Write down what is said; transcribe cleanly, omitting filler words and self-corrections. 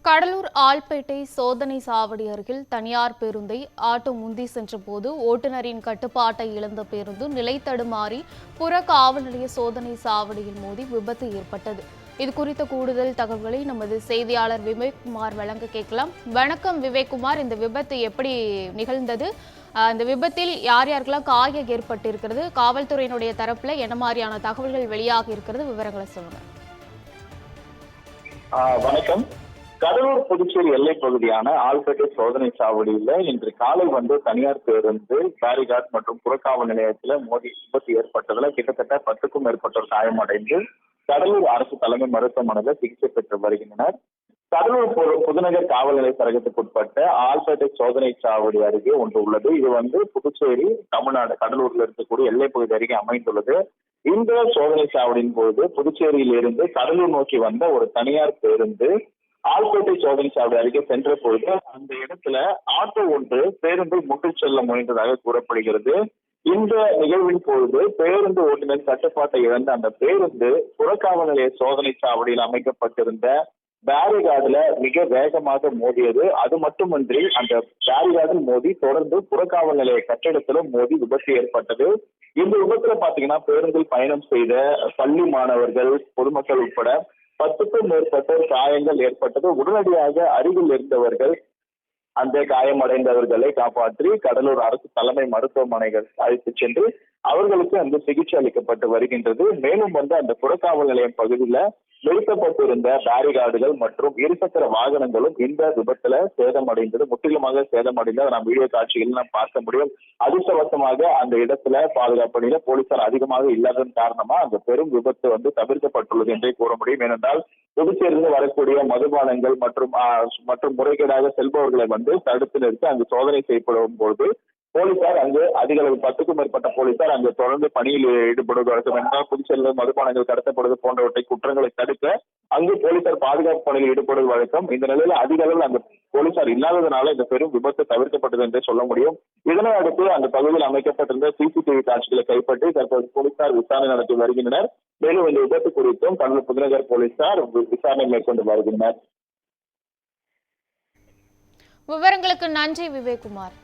கடலூர் ஆல்பேட்டை சோதனை சாவடி அருகில் தனியார் பேருந்தை ஆட்டோ முந்தி சென்றபோது ஓட்டுநரின் கட்டுப்பாட்டை இழந்த பேருந்து நிலை தடுமாறி புற காவல் நிலைய சோதனை சாவடியில் மோதி விபத்து ஏற்பட்டது. இதுகுறித்த கூடுதல் தகவல்களை நமது செய்தியாளர் விவேக்குமார் வழங்க கேட்கலாம். வணக்கம் விவேக்குமார், இந்த விபத்து எப்படி நிகழ்ந்தது? இந்த விபத்தில் யார் யாருக்கெல்லாம் காயம் ஏற்பட்டிருக்கிறது? காவல்துறையினுடைய தரப்புல என்ன மாதிரியான தகவல்கள் வெளியாகி இருக்கிறது? விவரங்களை சொல்லுங்க. வணக்கம். கடலூர் புதுச்சேரி எல்லை பகுதியான ஆல்பேட்டை சோதனை சாவடியில இன்று காலை தனியார் பேருந்து பேரிகார்ட் மற்றும் புறக்காவல் நிலையத்துல மோதி விபத்து ஏற்பட்டதுல கிட்டத்தட்ட 10க்கும் மேற்பட்டோர் காயமடைந்து கடலூர் அரசு தலைமை மருத்துவமனையில் சிகிச்சை பெற்று வருகின்றனர். கடலூர் புதுநகர் காவல் நிலைய சரகத்துக்குட்பட்ட ஆல்பேட்டை சோதனை சாவடி அருகே ஒன்று உள்ளது. இது புதுச்சேரி தமிழ்நாடு கடலூர்ல இருக்கக்கூடிய எல்லை பகுதி அருகே அமைந்துள்ளது. இந்த சோதனை சாவடியின் போது புதுச்சேரியில் இருந்து கடலூர் நோக்கி வந்த ஒரு தனியார் பேருந்து ஆல்பேட்டை சோதனை சாவடி அருகே சென்ற பொழுது அந்த இடத்துல ஆட்டோ ஒன்று பேருந்தை முற்றிச் செல்ல முயன்றதாக கூறப்படுகிறது. இந்த நிகழ்வின் பொழுது பேருந்து ஓட்டுநர் கட்டுப்பாட்டை இழந்த அந்த பேருந்து புறக்காவல் நிலைய சோதனை சாவடியில் அமைக்கப்பட்டிருந்த பேரிகார்டுல மிக வேகமாக மோதியது. அது மட்டுமின்றி அந்த பேரிகார்டில் மோதி தொடர்ந்து புறக்காவல் நிலைய கட்டிடத்திலும் மோதி விபத்து ஏற்பட்டது. இந்த விபத்துல பாத்தீங்கன்னா பேருந்தில் பயணம் செய்த பள்ளி மாணவர்கள், பொதுமக்கள் உட்பட 10க்கும் மேற்பட்டோர் காயங்கள் ஏற்பட்டது. உடனடியாக அருகில் இருந்தவர்கள் அந்த காயமடைந்தவர்களை காப்பாற்றி கடலூர் அரசு தலைமை மருத்துவமனைகள் அழைத்து சென்று அவர்களுக்கு அங்கு சிகிச்சை அளிக்கப்பட்டு வருகின்றது. மேலும் அந்த புறக்காவல் நிலையம் பகுதியில நிறுத்தப்பட்டிருந்த பேரிகார்டுகள் மற்றும் இருசக்கர வாகனங்களும் இந்த விபத்துல சேதமடைந்தது. முற்றிலுமாக சேதமடைந்து நாம் வீடியோ காட்சிகள் நாம் பார்க்க முடியும். அதிர்ஷ்டவசமாக அந்த இடத்துல பாதுகாப்பு பணியில போலீசார் அதிகமாக இல்லாததன் காரணமா அந்த பெரும் விபத்து தவிர்க்கப்பட்டுள்ளது என்றே கூற முடியும். ஏனென்றால் புதுச்சேரியிலிருந்து வரக்கூடிய மதுபானங்கள் மற்றும் முறைகேடாக செல்பவர்களை தடுத்து நிறுத்தி அங்கு சோதனை செய்யப்படும் போது போலீசார் அங்கு அதிக அளவு 10க்கும் மேற்பட்ட போலீசார் அங்கு தொடர்ந்து பணியில் ஈடுபடுவது என்றால் புதுச்சேரியில் மதுபானங்கள் கடத்தப்படுவது போன்றவற்றை குற்றங்களை தடுக்க அங்கு போலீசார் பாதுகாப்பு பணியில் ஈடுபடுவது வழக்கம். இந்த நிலையில் அதிக அளவில் அந்த போலீசார் இல்லாததனால இந்த பெரும் விபத்து தவிர்க்கப்பட்டது என்றே சொல்ல முடியும். இதனை அடுத்து அந்த பகுதியில் அமைக்கப்பட்டிருந்த சிசிடிவி காட்சிகளை கைப்பற்றி தற்போது போலீசார் விசாரணை நடத்தி வருகின்றனர். மேலும் இந்த விபத்து குறித்தும் கடலூர் புதுநகர் போலீசார் விசாரணை மேற்கொண்டு வருகின்றனர். விவரங்களுக்கு நன்றி விவேக்குமார்.